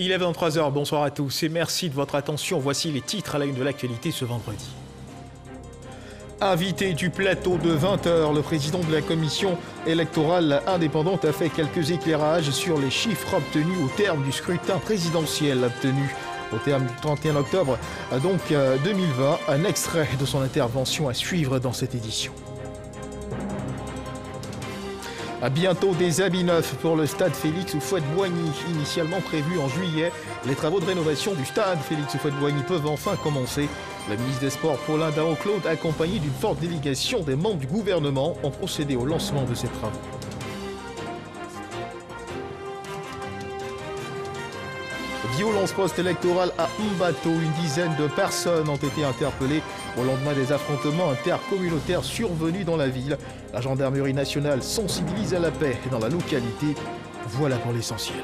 Il est 23h, bonsoir à tous et merci de votre attention. Voici les titres à la une de l'actualité ce vendredi. Invité du plateau de 20h, le président de la commission électorale indépendante a fait quelques éclairages sur les chiffres obtenus au terme du scrutin présidentiel obtenu au terme du 31 octobre 2020. Un extrait de son intervention à suivre dans cette édition. À bientôt des habits neufs pour le stade Félix Houphouët-Boigny. Initialement prévu en juillet, les travaux de rénovation du stade Félix Houphouët-Boigny peuvent enfin commencer. Le ministre des Sports, Paulin Daon-Claude, accompagné d'une forte délégation des membres du gouvernement, ont procédé au lancement de ces travaux. Violence post-électorale à Mbato, une dizaine de personnes ont été interpellées au lendemain des affrontements intercommunautaires survenus dans la ville. La gendarmerie nationale sensibilise à la paix dans la localité. Voilà pour l'essentiel.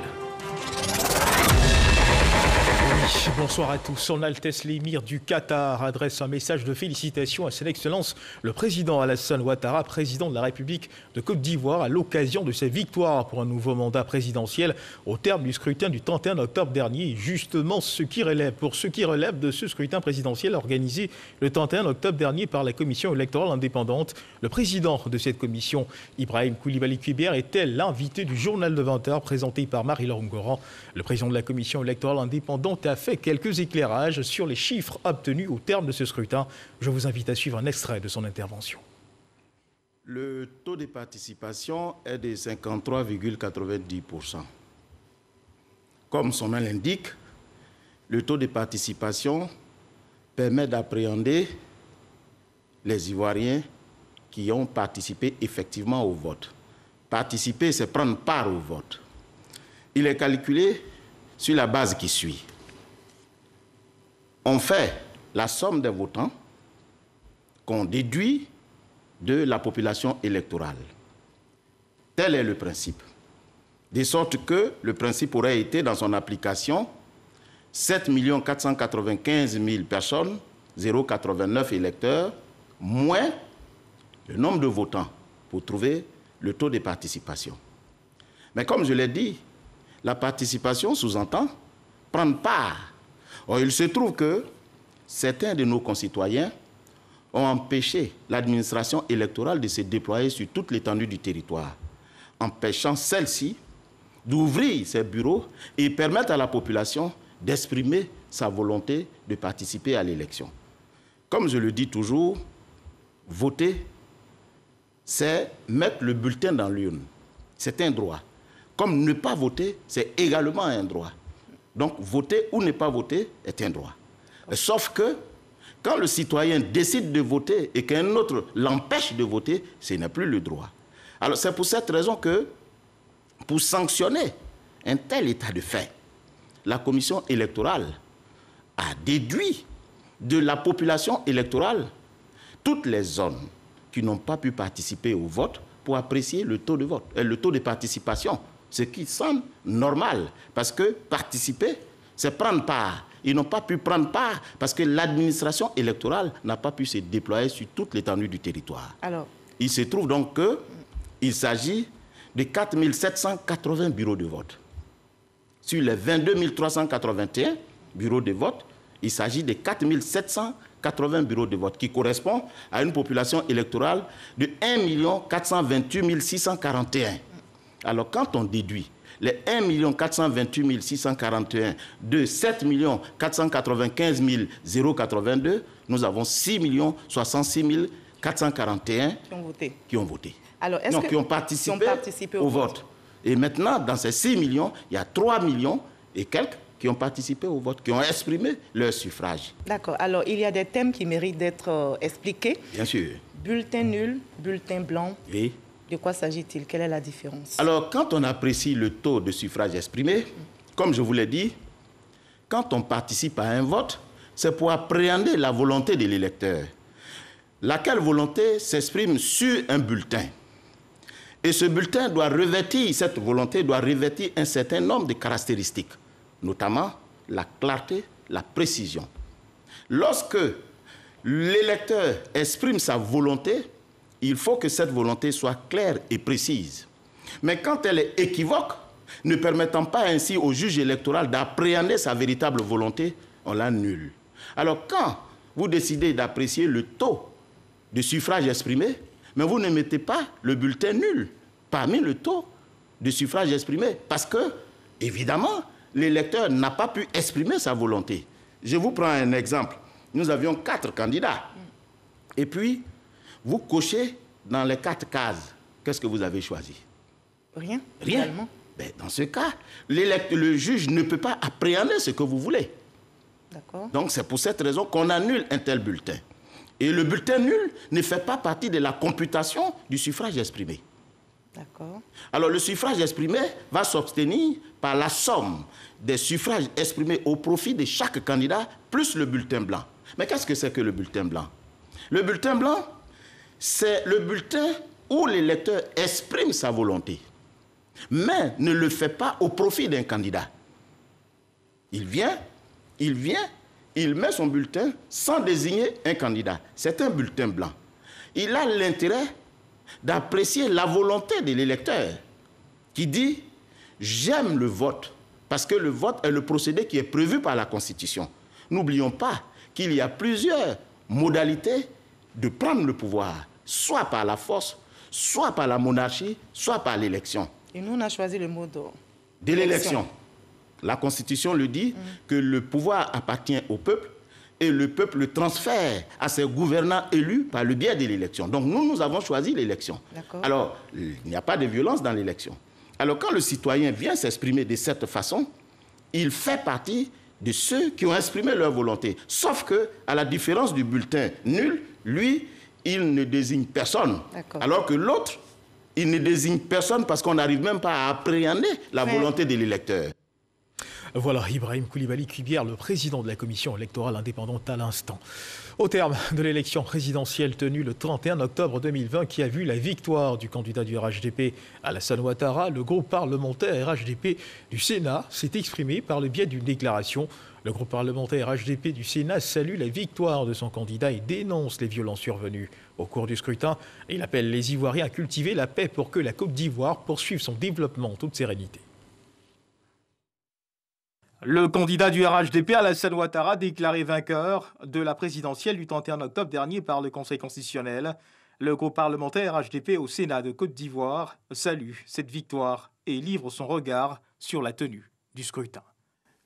Oui, bonsoir à tous. Son Altesse l'émir du Qatar adresse un message de félicitations à son Excellence le président Alassane Ouattara, président de la République de Côte d'Ivoire, à l'occasion de sa victoire pour un nouveau mandat présidentiel au terme du scrutin du 31 octobre dernier. Justement, ce qui relève de ce scrutin présidentiel organisé le 31 octobre dernier par la commission électorale indépendante, le président de cette commission, Ibrahim Koulibaly Kuiber, était l'invité du journal de 20h présenté par Marie-Laure Ngoran. Le président de la commission électorale indépendante a fait quelques éclairages sur les chiffres obtenus au terme de ce scrutin. Je vous invite à suivre un extrait de son intervention. Le taux de participation est de 53,90%. Comme son nom l'indique, le taux de participation permet d'appréhender les Ivoiriens qui ont participé effectivement au vote. Participer, c'est prendre part au vote. Il est calculé sur la base qui suit. On fait la somme des votants qu'on déduit de la population électorale. Tel est le principe. De sorte que le principe aurait été, dans son application, 7 495 000 personnes, 0,89 électeurs, moins le nombre de votants pour trouver le taux de participation. Mais comme je l'ai dit, la participation sous-entend prendre part. Or, il se trouve que certains de nos concitoyens ont empêché l'administration électorale de se déployer sur toute l'étendue du territoire, empêchant celle-ci d'ouvrir ses bureaux et permettre à la population d'exprimer sa volonté de participer à l'élection. Comme je le dis toujours, voter, c'est mettre le bulletin dans l'urne. C'est un droit. Comme ne pas voter, c'est également un droit. Donc, voter ou ne pas voter est un droit. Sauf que, quand le citoyen décide de voter et qu'un autre l'empêche de voter, ce n'est plus le droit. Alors, c'est pour cette raison que, pour sanctionner un tel état de fait, la commission électorale a déduit de la population électorale toutes les zones qui n'ont pas pu participer au vote pour apprécier le taux de vote, le taux de participation. Ce qui semble normal, parce que participer, c'est prendre part. Ils n'ont pas pu prendre part parce que l'administration électorale n'a pas pu se déployer sur toute l'étendue du territoire. Alors, il se trouve donc qu'il s'agit de 4 780 bureaux de vote. Sur les 22 381 bureaux de vote, il s'agit de 4 780 bureaux de vote, qui correspond à une population électorale de 1 428 641. Alors, quand on déduit les 1 428 641 de 7 495 082, nous avons 6 066 441 qui ont voté. Alors, qui ont participé au vote. Et maintenant, dans ces 6 millions, il y a 3 millions et quelques qui ont participé au vote, qui ont exprimé leur suffrage. D'accord. Alors, il y a des thèmes qui méritent d'être expliqués. Bien sûr. Bulletin nul, bulletin blanc. Oui. De quoi s'agit-il? Quelle est la différence? Alors, quand on apprécie le taux de suffrage exprimé, comme je vous l'ai dit, quand on participe à un vote, c'est pour appréhender la volonté de l'électeur. Laquelle volonté s'exprime sur un bulletin. Et ce bulletin doit revêtir, cette volonté doit revêtir un certain nombre de caractéristiques, notamment la clarté, la précision. Lorsque l'électeur exprime sa volonté, il faut que cette volonté soit claire et précise. Mais quand elle est équivoque, ne permettant pas ainsi au juge électoral d'appréhender sa véritable volonté, on l'annule. Alors quand vous décidez d'apprécier le taux de suffrage exprimé, mais vous ne mettez pas le bulletin nul parmi le taux de suffrage exprimé, parce que, évidemment, l'électeur n'a pas pu exprimer sa volonté. Je vous prends un exemple. Nous avions 4 candidats. Et puis, vous cochez dans les 4 cases. Qu'est-ce que vous avez choisi? Rien. Rien. Ben, dans ce cas, le juge ne peut pas appréhender ce que vous voulez. D'accord. Donc, c'est pour cette raison qu'on annule un tel bulletin. Et le bulletin nul ne fait pas partie de la computation du suffrage exprimé. D'accord. Alors, le suffrage exprimé va s'obtenir par la somme des suffrages exprimés au profit de chaque candidat, plus le bulletin blanc. Mais qu'est-ce que c'est que le bulletin blanc? Le bulletin blanc, c'est le bulletin où l'électeur exprime sa volonté, mais ne le fait pas au profit d'un candidat. Il met son bulletin sans désigner un candidat. C'est un bulletin blanc. Il a l'intérêt d'apprécier la volonté de l'électeur qui dit « j'aime le vote » parce que le vote est le procédé qui est prévu par la Constitution. N'oublions pas qu'il y a plusieurs modalités de prendre le pouvoir, soit par la force, soit par la monarchie, soit par l'élection. Et nous, on a choisi le mot de l'élection. La Constitution le dit que le pouvoir appartient au peuple et le peuple le transfère à ses gouvernants élus par le biais de l'élection. Donc nous avons choisi l'élection. Alors, il n'y a pas de violence dans l'élection. Alors quand le citoyen vient s'exprimer de cette façon, il fait partie de ceux qui ont exprimé leur volonté. Sauf que, à la différence du bulletin nul, lui, il ne désigne personne. Alors que l'autre, il ne désigne personne parce qu'on n'arrive même pas à appréhender la volonté de l'électeur. Voilà, Ibrahim Koulibaly Kuibière, le président de la commission électorale indépendante à l'instant. Au terme de l'élection présidentielle tenue le 31 octobre 2020, qui a vu la victoire du candidat du RHDP, Alassane Ouattara, le groupe parlementaire RHDP du Sénat s'est exprimé par le biais d'une déclaration. Le groupe parlementaire RHDP du Sénat salue la victoire de son candidat et dénonce les violences survenues au cours du scrutin. Il appelle les Ivoiriens à cultiver la paix pour que la Côte d'Ivoire poursuive son développement en toute sérénité. Le candidat du RHDP, Alassane Ouattara, déclaré vainqueur de la présidentielle du 31 octobre dernier par le Conseil constitutionnel. Le groupe parlementaire RHDP au Sénat de Côte d'Ivoire salue cette victoire et livre son regard sur la tenue du scrutin.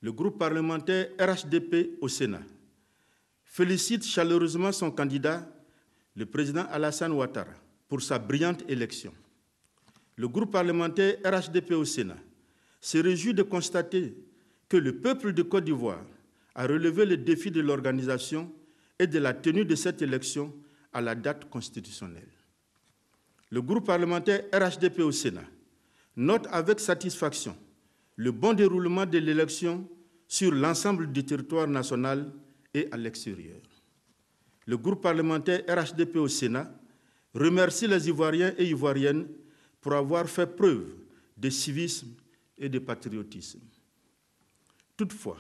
Le groupe parlementaire RHDP au Sénat félicite chaleureusement son candidat, le président Alassane Ouattara, pour sa brillante élection. Le groupe parlementaire RHDP au Sénat se réjouit de constater que le peuple de Côte d'Ivoire a relevé le défi de l'organisation et de la tenue de cette élection à la date constitutionnelle. Le groupe parlementaire RHDP au Sénat note avec satisfaction le bon déroulement de l'élection sur l'ensemble du territoire national et à l'extérieur. Le groupe parlementaire RHDP au Sénat remercie les Ivoiriens et Ivoiriennes pour avoir fait preuve de civisme et de patriotisme. Toutefois,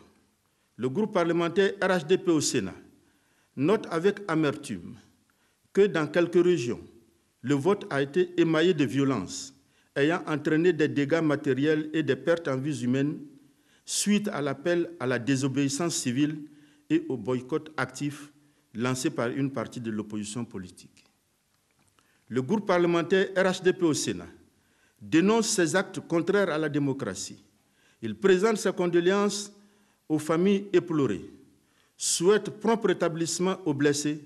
le groupe parlementaire RHDP au Sénat note avec amertume que dans quelques régions, le vote a été émaillé de violences ayant entraîné des dégâts matériels et des pertes en vies humaines suite à l'appel à la désobéissance civile et au boycott actif lancé par une partie de l'opposition politique. Le groupe parlementaire RHDP au Sénat dénonce ces actes contraires à la démocratie. Il présente ses condoléances aux familles éplorées, souhaite prompt rétablissement aux blessés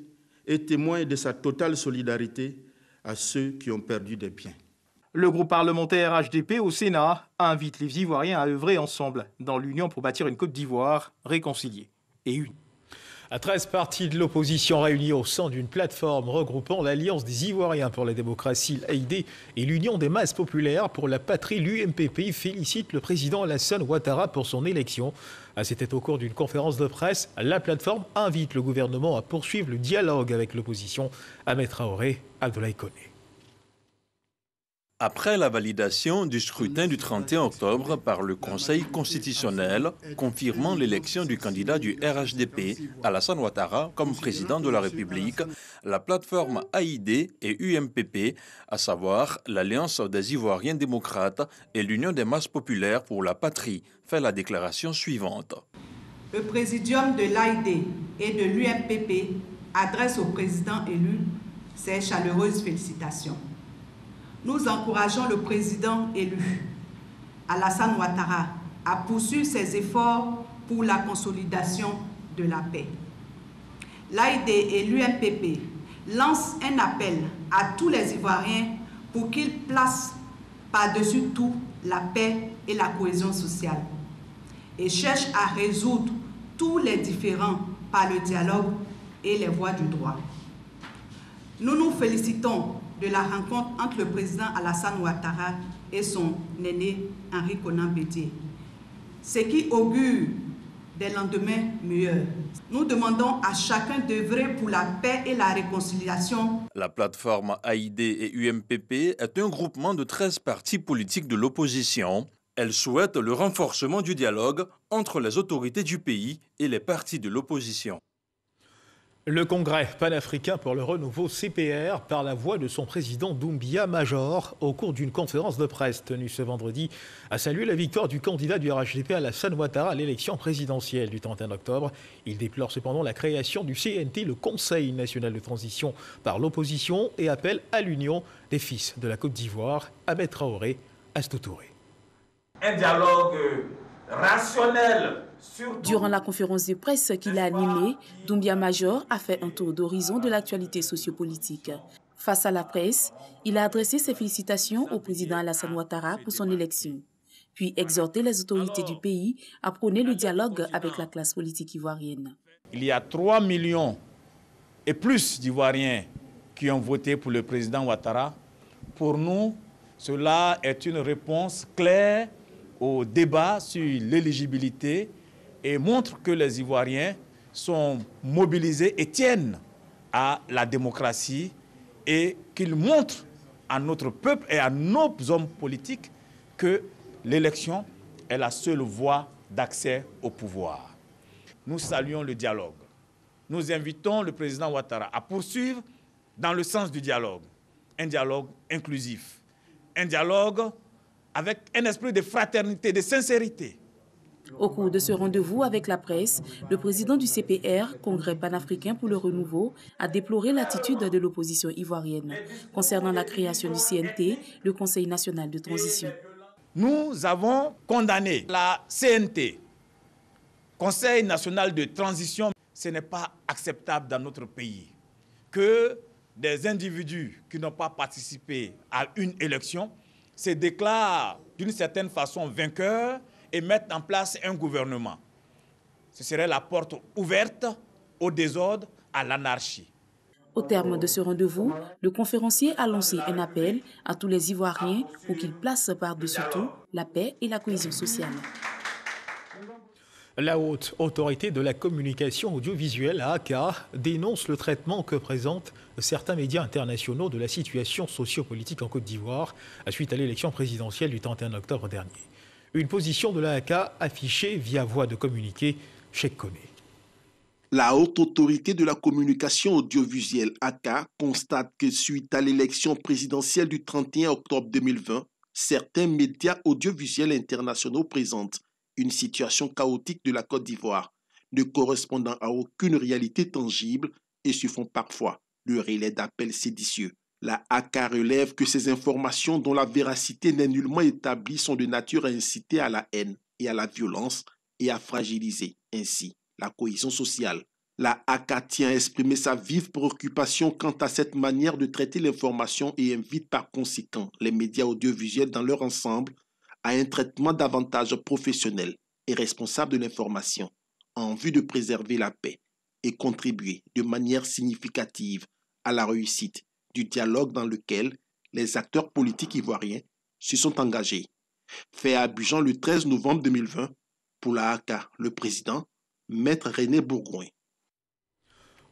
et témoigne de sa totale solidarité à ceux qui ont perdu des biens. Le groupe parlementaire RHDP au Sénat invite les Ivoiriens à œuvrer ensemble dans l'Union pour bâtir une Côte d'Ivoire réconciliée et unie. 13 partis de l'opposition réunis au sein d'une plateforme regroupant l'Alliance des Ivoiriens pour la démocratie, l'AID, et l'Union des masses populaires pour la patrie, l'UMPP, félicitent le président Alassane Ouattara pour son élection. C'était au cours d'une conférence de presse. La plateforme invite le gouvernement à poursuivre le dialogue avec l'opposition. Ahmed Traoré, Abdoulaye Koné. Après la validation du scrutin du 31 octobre par le Conseil constitutionnel, confirmant l'élection du candidat du RHDP, Alassane Ouattara, comme président de la République, la plateforme AID et UMPP, à savoir l'Alliance des Ivoiriens démocrates et l'Union des masses populaires pour la patrie, fait la déclaration suivante. Le présidium de l'AID et de l'UMPP adresse au président élu ses chaleureuses félicitations. Nous encourageons le président élu, Alassane Ouattara, à poursuivre ses efforts pour la consolidation de la paix. L'AID et l'UMPP lancent un appel à tous les Ivoiriens pour qu'ils placent par-dessus tout la paix et la cohésion sociale et cherchent à résoudre tous les différends par le dialogue et les voies du droit. Nous nous félicitons de la rencontre entre le président Alassane Ouattara et son aîné Henri Konan Bédié, ce qui augure des lendemains meilleurs. Nous demandons à chacun d'œuvrer pour la paix et la réconciliation. La plateforme AID et UMPP est un groupement de 13 partis politiques de l'opposition. Elle souhaite le renforcement du dialogue entre les autorités du pays et les partis de l'opposition. Le Congrès panafricain pour le renouveau CPR, par la voix de son président Doumbia Major, au cours d'une conférence de presse tenue ce vendredi, a salué la victoire du candidat du RHDP Alassane Ouattara à l'élection présidentielle du 31 octobre. Il déplore cependant la création du CNT, le Conseil national de transition, par l'opposition et appelle à l'union des fils de la Côte d'Ivoire, Ahmed Traoré, Astou Touré. Un dialogue rationnel. Durant la conférence de presse qu'il a animée, Doumbia Major a fait un tour d'horizon de l'actualité sociopolitique. Face à la presse, il a adressé ses félicitations au président Alassane Ouattara pour son élection, puis exhorté les autorités du pays à prôner le dialogue avec la classe politique ivoirienne. Il y a 3 millions et plus d'Ivoiriens qui ont voté pour le président Ouattara. Pour nous, cela est une réponse claire au débat sur l'éligibilité et montre que les Ivoiriens sont mobilisés et tiennent à la démocratie et qu'ils montrent à notre peuple et à nos hommes politiques que l'élection est la seule voie d'accès au pouvoir. Nous saluons le dialogue. Nous invitons le président Ouattara à poursuivre dans le sens du dialogue, un dialogue inclusif, un dialogue avec un esprit de fraternité, de sincérité. Au cours de ce rendez-vous avec la presse, le président du CPR, Congrès panafricain pour le renouveau, a déploré l'attitude de l'opposition ivoirienne concernant la création du CNT, le Conseil national de transition. Nous avons condamné la CNT, Conseil national de transition. Ce n'est pas acceptable dans notre pays que des individus qui n'ont pas participé à une élection se déclarent d'une certaine façon vainqueurs et mettent en place un gouvernement. Ce serait la porte ouverte au désordre, à l'anarchie. Au terme de ce rendez-vous, le conférencier a lancé un appel à tous les Ivoiriens pour qu'ils placent par-dessus tout la paix et la cohésion sociale. La haute autorité de la communication audiovisuelle, AACA, dénonce le traitement que présentent certains médias internationaux de la situation socio-politique en Côte d'Ivoire suite à l'élection présidentielle du 31 octobre dernier. Une position de l'AACA affichée via voie de communiqué Cheikh Koné. La haute autorité de la communication audiovisuelle AACA constate que suite à l'élection présidentielle du 31 octobre 2020, certains médias audiovisuels internationaux présentent une situation chaotique de la Côte d'Ivoire, ne correspondant à aucune réalité tangible et se font parfois le relais d'appels séditieux. La AACA relève que ces informations dont la véracité n'est nullement établie sont de nature à inciter à la haine et à la violence et à fragiliser ainsi la cohésion sociale. La AACA tient à exprimer sa vive préoccupation quant à cette manière de traiter l'information et invite par conséquent les médias audiovisuels dans leur ensemble à un traitement davantage professionnel et responsable de l'information en vue de préserver la paix et contribuer de manière significative à la réussite du dialogue dans lequel les acteurs politiques ivoiriens se sont engagés. Fait à Abidjan le 13 novembre 2020, pour la AACA, le président, Maître René Bourgoin.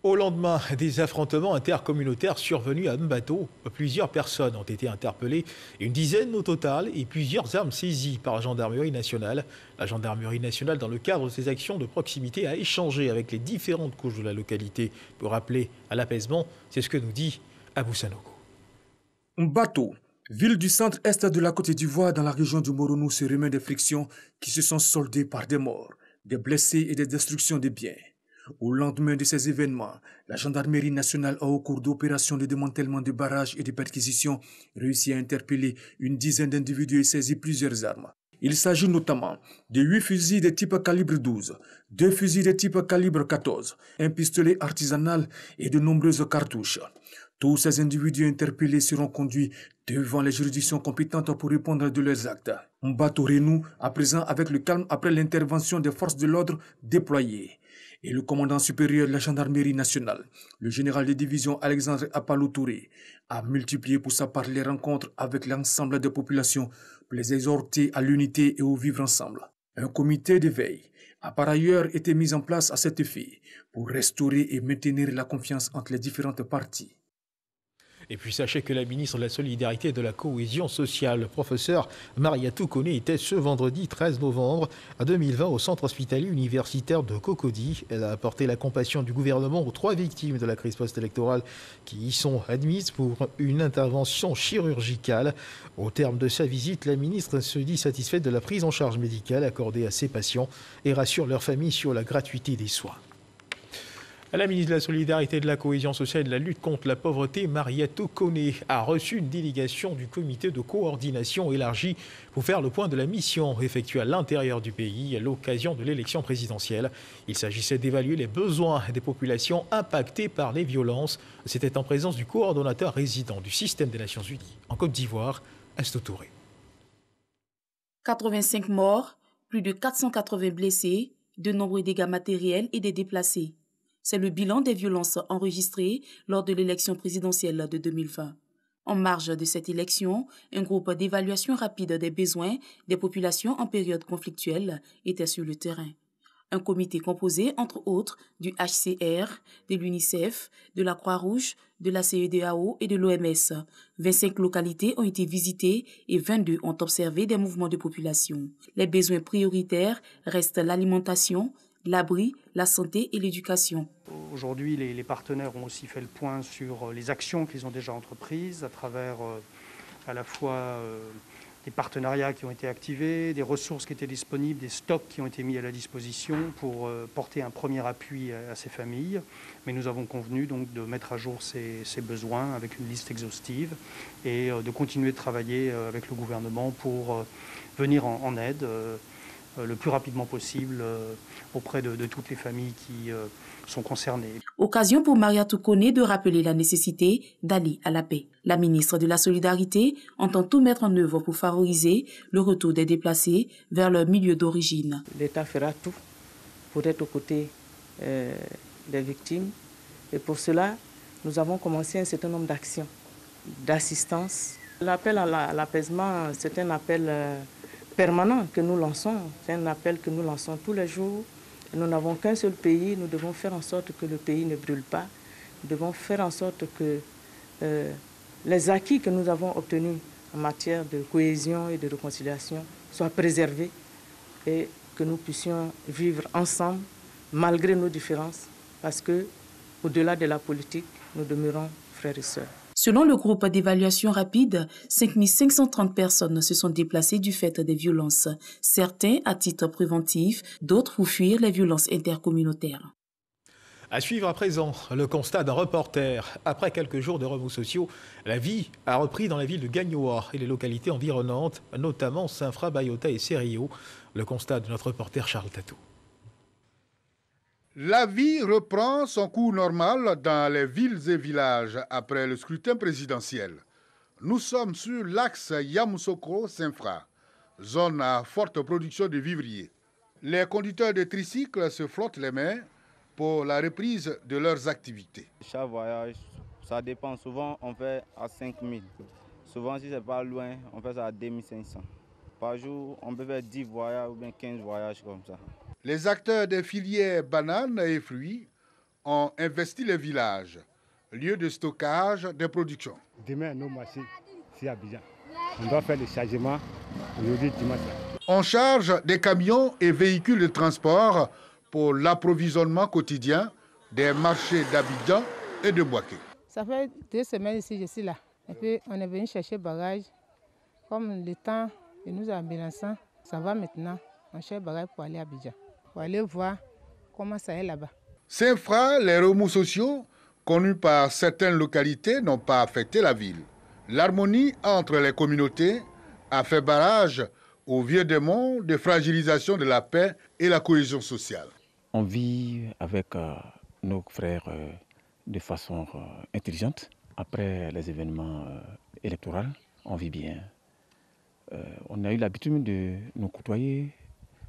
Au lendemain des affrontements intercommunautaires survenus à Mbato, plusieurs personnes ont été interpellées, une dizaine au total, et plusieurs armes saisies par la gendarmerie nationale. La gendarmerie nationale, dans le cadre de ses actions de proximité, a échangé avec les différentes couches de la localité pour appeler à l'apaisement. C'est ce que nous dit Abou Sanogo. Mbato, ville du centre-est de la Côte d'Ivoire dans la région du Moronou, se remet des frictions qui se sont soldées par des morts, des blessés et des destructions de biens. Au lendemain de ces événements, la gendarmerie nationale a, au cours d'opérations de démantèlement de barrages et de perquisitions, réussi à interpeller une dizaine d'individus et saisi plusieurs armes. Il s'agit notamment de 8 fusils de type calibre 12, 2 fusils de type calibre 14, un pistolet artisanal et de nombreuses cartouches. Tous ces individus interpellés seront conduits devant les juridictions compétentes pour répondre de leurs actes. Mbato renoue à présent avec le calme après l'intervention des forces de l'ordre déployées. Et le commandant supérieur de la gendarmerie nationale, le général de division Alexandre Apalou Touré, a multiplié pour sa part les rencontres avec l'ensemble des populations pour les exhorter à l'unité et au vivre ensemble. Un comité de veille a par ailleurs été mis en place à cet effet pour restaurer et maintenir la confiance entre les différentes parties. Et puis sachez que la ministre de la Solidarité et de la Cohésion sociale, le professeur Mariatou Koné, était ce vendredi 13 novembre 2020 au centre hospitalier universitaire de Cocody. Elle a apporté la compassion du gouvernement aux 3 victimes de la crise post-électorale qui y sont admises pour une intervention chirurgicale. Au terme de sa visite, la ministre se dit satisfaite de la prise en charge médicale accordée à ses patients et rassure leur famille sur la gratuité des soins. La ministre de la Solidarité et de la Cohésion sociale et de la lutte contre la pauvreté, Mariatou Koné, a reçu une délégation du comité de coordination élargie pour faire le point de la mission effectuée à l'intérieur du pays à l'occasion de l'élection présidentielle. Il s'agissait d'évaluer les besoins des populations impactées par les violences. C'était en présence du coordonnateur résident du système des Nations Unies en Côte d'Ivoire, Astou Touré. 85 morts, plus de 480 blessés, de nombreux dégâts matériels et des déplacés. C'est le bilan des violences enregistrées lors de l'élection présidentielle de 2020. En marge de cette élection, un groupe d'évaluation rapide des besoins des populations en période conflictuelle était sur le terrain. Un comité composé, entre autres, du HCR, de l'UNICEF, de la Croix-Rouge, de la CEDEAO et de l'OMS. 25 localités ont été visitées et 22 ont observé des mouvements de population. Les besoins prioritaires restent l'alimentation, l'abri, la santé et l'éducation. Aujourd'hui, les partenaires ont aussi fait le point sur les actions qu'ils ont déjà entreprises à travers à la fois des partenariats qui ont été activés, des ressources qui étaient disponibles, des stocks qui ont été mis à la disposition pour porter un premier appui à ces familles. Mais nous avons convenu donc de mettre à jour ces besoins avec une liste exhaustive et de continuer de travailler avec le gouvernement pour venir en aide le plus rapidement possible auprès de toutes les familles qui sont concernées. Occasion pour Mariatou Koné de rappeler la nécessité d'aller à la paix. La ministre de la Solidarité entend tout mettre en œuvre pour favoriser le retour des déplacés vers leur milieu d'origine. L'État fera tout pour être aux côtés des victimes. Et pour cela, nous avons commencé un certain nombre d'actions, d'assistance. L'appel à l'apaisement, c'est un appel permanent que nous lançons. C'est un appel que nous lançons tous les jours. Nous n'avons qu'un seul pays. Nous devons faire en sorte que le pays ne brûle pas. Nous devons faire en sorte que les acquis que nous avons obtenus en matière de cohésion et de réconciliation soient préservés et que nous puissions vivre ensemble malgré nos différences parce que, au-delà de la politique, nous demeurons frères et sœurs. Selon le groupe d'évaluation rapide, 5530 personnes se sont déplacées du fait des violences, certains à titre préventif, d'autres pour fuir les violences intercommunautaires. À suivre à présent le constat d'un reporter. Après quelques jours de remous sociaux, la vie a repris dans la ville de Gagnoa et les localités environnantes, notamment Saint-Fra, Bayota et Serio. Le constat de notre reporter Charles Tatou. La vie reprend son cours normal dans les villes et villages après le scrutin présidentiel. Nous sommes sur l'axe Yamoussoukro-Saint-Fra, zone à forte production de vivriers. Les conducteurs de tricycles se frottent les mains pour la reprise de leurs activités. Chaque voyage, ça dépend. Souvent, on fait à 5 000. Souvent, si c'est pas loin, on fait ça à 2 500. Par jour, on peut faire 10 voyages ou bien 15 voyages comme ça. Les acteurs des filières bananes et fruits ont investi les villages, lieu de stockage des productions. Demain, nos marchés, c'est Abidjan. On doit faire le chargement aujourd'hui, dimanche. On charge des camions et véhicules de transport pour l'approvisionnement quotidien des marchés d'Abidjan et de Bouaké. Ça fait 2 semaines ici, je suis là. Et puis on est venu chercher bagages. Comme le temps nous a menaçant, ça va maintenant. On cherche bagages pour aller à Abidjan, pour aller voir comment ça est là-bas. Saint-Fra, les remous sociaux connus par certaines localités n'ont pas affecté la ville. L'harmonie entre les communautés a fait barrage aux vieux démons de fragilisation de la paix et la cohésion sociale. On vit avec nos frères de façon intelligente. Après les événements électoraux, on vit bien. On a eu l'habitude de nous côtoyer,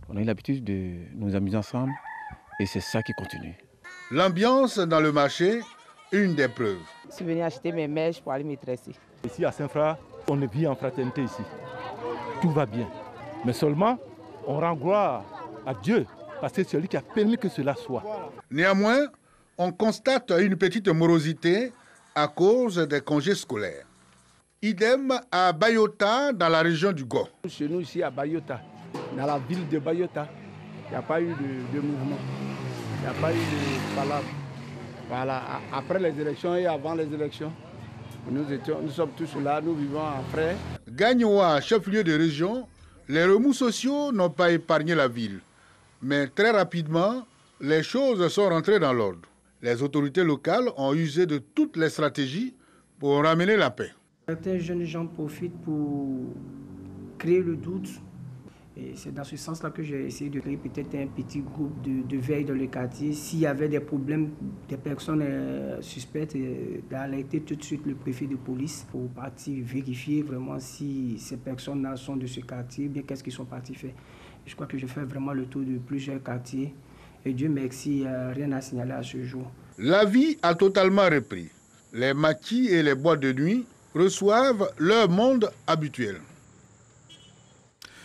on a eu l'habitude de nous amuser ensemble et c'est ça qui continue. L'ambiance dans le marché, une des preuves. Je suis venu acheter mes mèches pour aller me tresser. Ici à Saint-Fra, on vit en fraternité ici. Tout va bien. Mais seulement, on rend gloire à Dieu parce que c'est lui qui a permis que cela soit. Néanmoins, on constate une petite morosité à cause des congés scolaires. Idem à Bayota, dans la région du Go. Chez nous ici à Bayota, dans la ville de Bayota, il n'y a pas eu de mouvement, il n'y a pas eu de palabre. Voilà, après les élections et avant les élections, nous sommes tous là, nous vivons en frères. Gagnoa, chef-lieu de région, les remous sociaux n'ont pas épargné la ville. Mais très rapidement, les choses sont rentrées dans l'ordre. Les autorités locales ont usé de toutes les stratégies pour ramener la paix. Certains jeunes gens profitent pour créer le doute. Et c'est dans ce sens-là que j'ai essayé de créer peut-être un petit groupe de veille dans le quartier. S'il y avait des problèmes, des personnes suspectes, d'alerter tout de suite le préfet de police pour partir vérifier vraiment si ces personnes-là sont de ce quartier, bien qu'est-ce qu'ils sont partis faire. Je crois que je fais vraiment le tour de plusieurs quartiers. Et Dieu merci, rien à signaler à ce jour. La vie a totalement repris. Les maquis et les boîtes de nuit reçoivent leur monde habituel.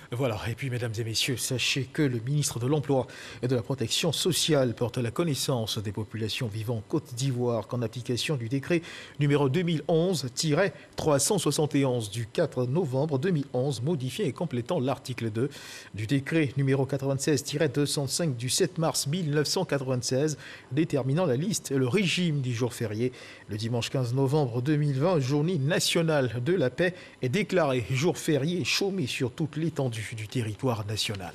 Voilà, et puis mesdames et messieurs, sachez que le ministre de l'Emploi et de la Protection sociale porte la connaissance des populations vivant en Côte d'Ivoire qu'en application du décret numéro 2011-371 du 4 novembre 2011, modifié et complétant l'article 2 du décret numéro 96-205 du 7 mars 1996, déterminant la liste et le régime des jours fériés. Le dimanche 15 novembre 2020, journée nationale de la paix est déclarée jour férié chômé sur toute l'étendue du territoire national.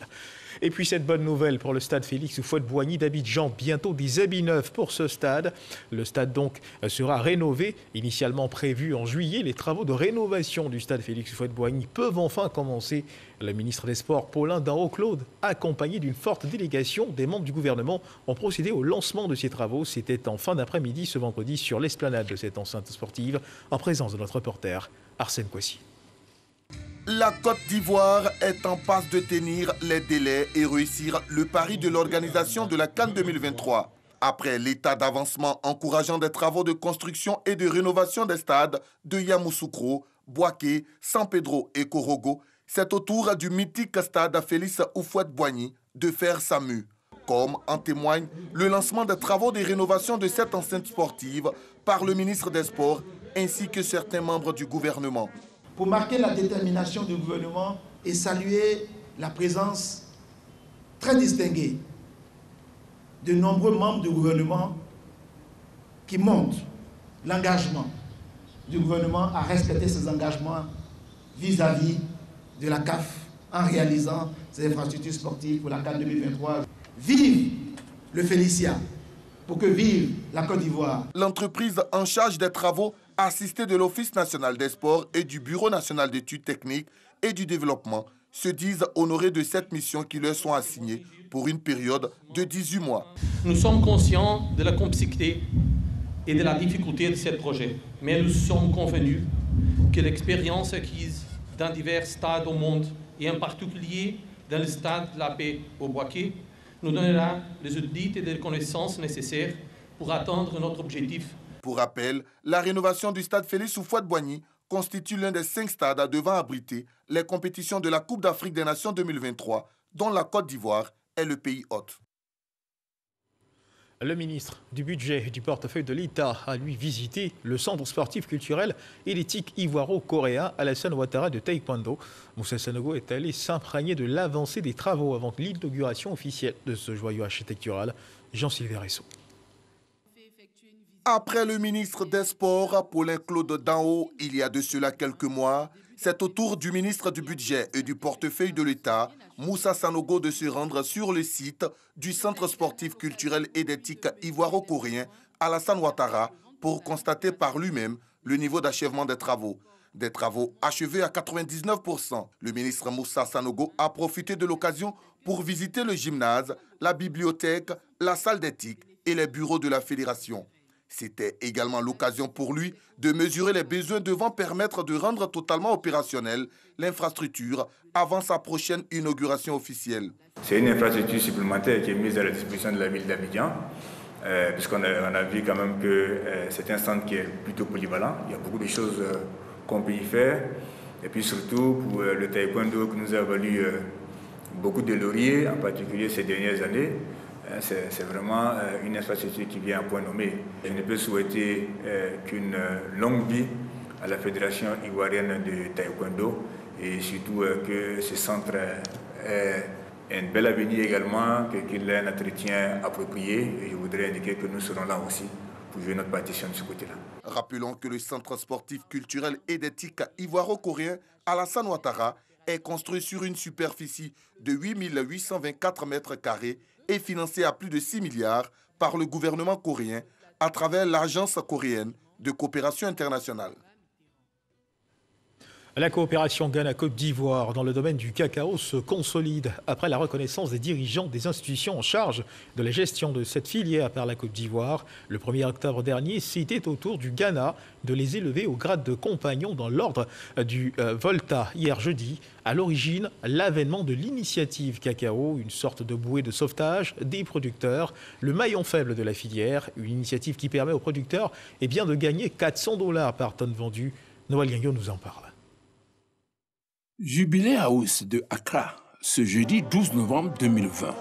Et puis cette bonne nouvelle pour le stade Félix Houphouët-Boigny d'Abidjan, bientôt des habits neufs pour ce stade. Le stade donc sera rénové, initialement prévu en juillet. Les travaux de rénovation du stade Félix Houphouët-Boigny peuvent enfin commencer. Le ministre des Sports, Paulin Darot-Claude, accompagné d'une forte délégation des membres du gouvernement, ont procédé au lancement de ces travaux. C'était en fin d'après-midi ce vendredi sur l'esplanade de cette enceinte sportive, en présence de notre reporter Arsène Kouassi. La Côte d'Ivoire est en passe de tenir les délais et réussir le pari de l'organisation de la CAN 2023. Après l'état d'avancement encourageant des travaux de construction et de rénovation des stades de Yamoussoukro, Bouaké, San Pedro et Korogo, c'est au tour du mythique stade Félix Houphouët-Boigny de faire sa mue. Comme en témoigne le lancement des travaux de rénovation de cette enceinte sportive par le ministre des Sports ainsi que certains membres du gouvernement. Pour marquer la détermination du gouvernement et saluer la présence très distinguée de nombreux membres du gouvernement qui montrent l'engagement du gouvernement à respecter ses engagements vis-à-vis de la CAF en réalisant ces infrastructures sportives pour la CAN 2023. Vive le Félicia, pour que vive la Côte d'Ivoire. L'entreprise en charge des travaux, assistée de l'Office national des sports et du Bureau national d'études techniques et du développement, se disent honorés de cette mission qui leur sont assignées pour une période de 18 mois. Nous sommes conscients de la complexité et de la difficulté de ce projet, mais nous sommes convenus que l'expérience acquise dans divers stades au monde, et en particulier dans le stade de la paix au Bouaké, nous donnera les outils et les connaissances nécessaires pour atteindre notre objectif. Pour rappel, la rénovation du stade Félix Houphouët-Boigny constitue l'un des 5 stades devant abriter les compétitions de la Coupe d'Afrique des Nations 2023, dont la Côte d'Ivoire est le pays hôte. Le ministre du Budget et du portefeuille de l'État a lui visité le centre sportif culturel et l'éthique ivoiro-coréen Alassane Ouattara de Taekwondo. Moussa Sanogo est allé s'imprégner de l'avancée des travaux avant l'inauguration officielle de ce joyau architectural. Jean-Sylvain Ressot. Après le ministre des Sports, Paulin-Claude Danho, il y a de cela quelques mois, c'est au tour du ministre du Budget et du portefeuille de l'État, Moussa Sanogo, de se rendre sur le site du Centre sportif culturel et d'éthique ivoiro-coréen Alassane Ouattara pour constater par lui-même le niveau d'achèvement des travaux. Des travaux achevés à 99%. Le ministre Moussa Sanogo a profité de l'occasion pour visiter le gymnase, la bibliothèque, la salle d'éthique et les bureaux de la fédération. C'était également l'occasion pour lui de mesurer les besoins devant permettre de rendre totalement opérationnelle l'infrastructure avant sa prochaine inauguration officielle. C'est une infrastructure supplémentaire qui est mise à la disposition de la ville d'Abidjan, puisqu'on a vu quand même que c'est un centre qui est plutôt polyvalent. Il y a beaucoup de choses qu'on peut y faire. Et puis surtout pour le taekwondo qui nous a valu beaucoup de lauriers, en particulier ces dernières années. C'est vraiment une infrastructure qui vient à point nommé. Je ne peux souhaiter qu'une longue vie à la Fédération ivoirienne de taekwondo et surtout que ce centre ait un bel avenir également, qu'il ait un entretien approprié. Et je voudrais indiquer que nous serons là aussi pour jouer notre partition de ce côté-là. Rappelons que le centre sportif culturel et d'éthique ivoiro-coréen Alassane Ouattara est construit sur une superficie de 8 824 mètres carrés et financé à plus de 6 milliards par le gouvernement coréen à travers l'Agence coréenne de coopération internationale. La coopération Ghana-Côte d'Ivoire dans le domaine du cacao se consolide après la reconnaissance des dirigeants des institutions en charge de la gestion de cette filière par la Côte d'Ivoire. Le 1er octobre dernier, c'était au tour du Ghana de les élever au grade de compagnon dans l'ordre du Volta hier jeudi. À l'origine, l'avènement de l'initiative cacao, une sorte de bouée de sauvetage des producteurs, le maillon faible de la filière, une initiative qui permet aux producteurs de gagner $400 par tonne vendue. Noël Gagnon nous en parle. Jubilé House de Accra, ce jeudi 12 novembre 2020.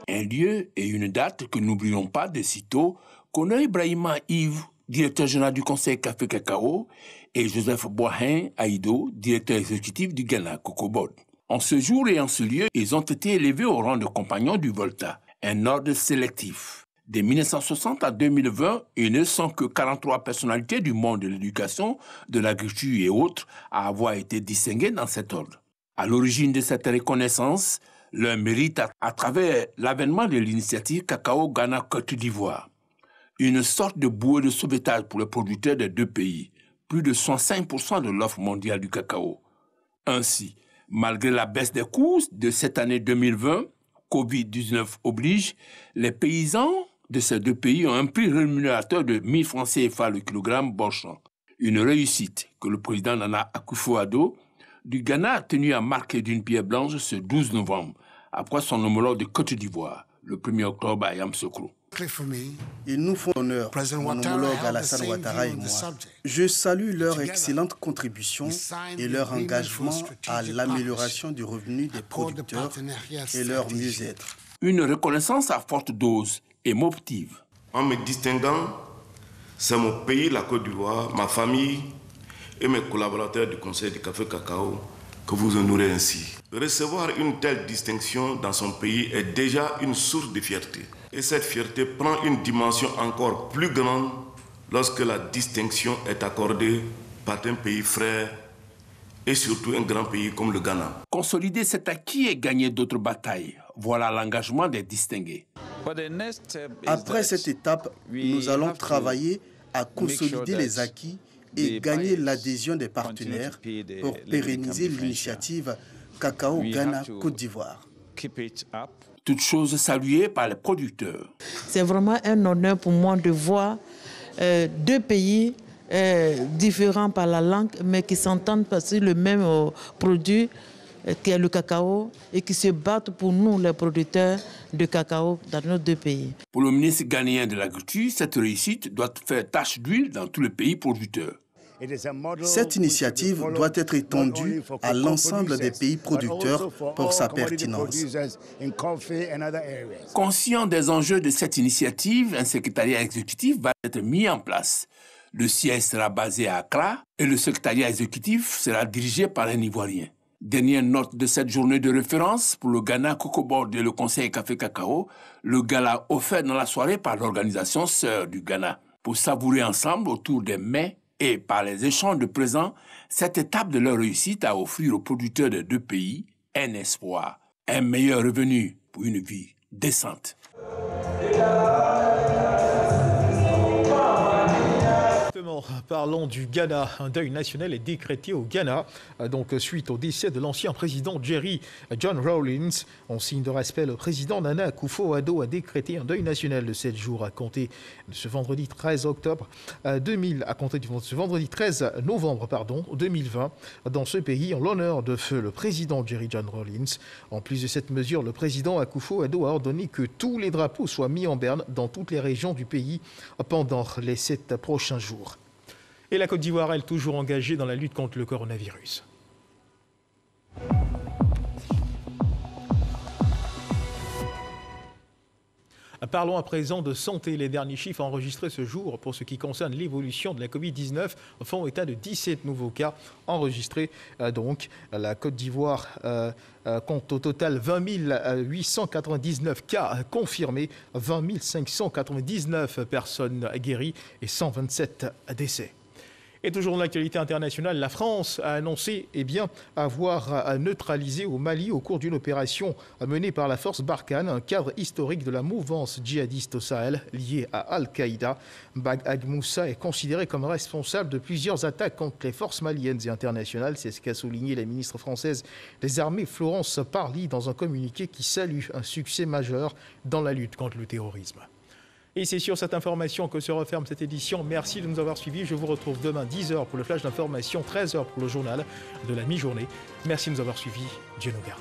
Un lieu et une date que n'oublions pas de sitôt qu'honore Ibrahima Yves, directeur général du Conseil Café Cacao, et Joseph Boahin Aïdo, directeur exécutif du Ghana Cocoa Board. En ce jour et en ce lieu, ils ont été élevés au rang de compagnons du Volta, un ordre sélectif. De 1960 à 2020, ils ne sont que 43 personnalités du monde de l'éducation, de l'agriculture et autres à avoir été distinguées dans cet ordre. À l'origine de cette reconnaissance, leur mérite à travers l'avènement de l'initiative Cacao Ghana-Côte d'Ivoire. Une sorte de bouée de sauvetage pour les producteurs des deux pays, plus de 65% de l'offre mondiale du cacao. Ainsi, malgré la baisse des cours de cette année 2020, Covid-19 oblige, les paysans de ces deux pays ont un prix rémunérateur de 1000 francs CFA le kilogramme Borchamp. Une réussite que le président Nana Akufo-Addo du Ghana a tenu à marquer d'une pierre blanche ce 12 novembre, après son homologue de Côte d'Ivoire, le 1er octobre à Yamoussoukro. Ils nous font honneur, mon homologue Alassane Ouattara et moi. Je salue leur excellente contribution et leur engagement à l'amélioration du revenu des producteurs et leur mieux-être. Une reconnaissance à forte dose émotive. En me distinguant, c'est mon pays, la Côte d'Ivoire, ma famille et mes collaborateurs du Conseil du Café Cacao que vous honorez ainsi. Recevoir une telle distinction dans son pays est déjà une source de fierté. Et cette fierté prend une dimension encore plus grande lorsque la distinction est accordée par un pays frère et surtout un grand pays comme le Ghana. Consolider cet acquis et gagner d'autres batailles, voilà l'engagement des distingués. Après cette étape, nous allons travailler à consolider les acquis et gagner l'adhésion des partenaires pour pérenniser l'initiative Cacao Ghana-Côte d'Ivoire. Toutes choses saluées par les producteurs. C'est vraiment un honneur pour moi de voir deux pays différents par la langue, mais qui s'entendent sur le même produit, qui est le cacao, et qui se battent pour nous, les producteurs de cacao, dans nos deux pays. Pour le ministre ghanéen de l'Agriculture, cette réussite doit faire tache d'huile dans tous les pays producteurs. Cette initiative doit être étendue à l'ensemble des pays producteurs pour sa pertinence. Conscient des enjeux de cette initiative, un secrétariat exécutif va être mis en place. Le siège sera basé à Accra et le secrétariat exécutif sera dirigé par un Ivoirien. Dernière note de cette journée de référence pour le Ghana Cocoa Board et le Conseil Café Cacao, le gala offert dans la soirée par l'organisation Sœurs du Ghana. Pour savourer ensemble autour des mets et par les échanges de présents, cette étape de leur réussite à offrir aux producteurs des deux pays un espoir, un meilleur revenu pour une vie décente. Parlons du Ghana. Un deuil national est décrété au Ghana, donc suite au décès de l'ancien président Jerry John Rawlings. En signe de respect, le président Nana Akufo-Addo a décrété un deuil national de 7 jours à compter de ce vendredi 13 novembre 2020 dans ce pays en l'honneur de feu le président Jerry John Rawlings. En plus de cette mesure, le président Akufo-Addo a ordonné que tous les drapeaux soient mis en berne dans toutes les régions du pays pendant les 7 prochains jours. Et la Côte d'Ivoire, elle, toujours engagée dans la lutte contre le coronavirus. Parlons à présent de santé. Les derniers chiffres enregistrés ce jour pour ce qui concerne l'évolution de la Covid-19 font état de 17 nouveaux cas enregistrés. Donc, la Côte d'Ivoire compte au total 20 899 cas confirmés, 20 599 personnes guéries et 127 décès. Et toujours dans l'actualité internationale, la France a annoncé avoir neutralisé au Mali au cours d'une opération menée par la force Barkhane, un cadre historique de la mouvance djihadiste au Sahel liée à Al-Qaïda. Bagdad Moussa est considéré comme responsable de plusieurs attaques contre les forces maliennes et internationales. C'est ce qu'a souligné la ministre française des Armées Florence Parly dans un communiqué qui salue un succès majeur dans la lutte contre le terrorisme. Et c'est sur cette information que se referme cette édition. Merci de nous avoir suivis. Je vous retrouve demain 10h pour le flash d'information, 13h pour le journal de la mi-journée. Merci de nous avoir suivis. Dieu nous garde.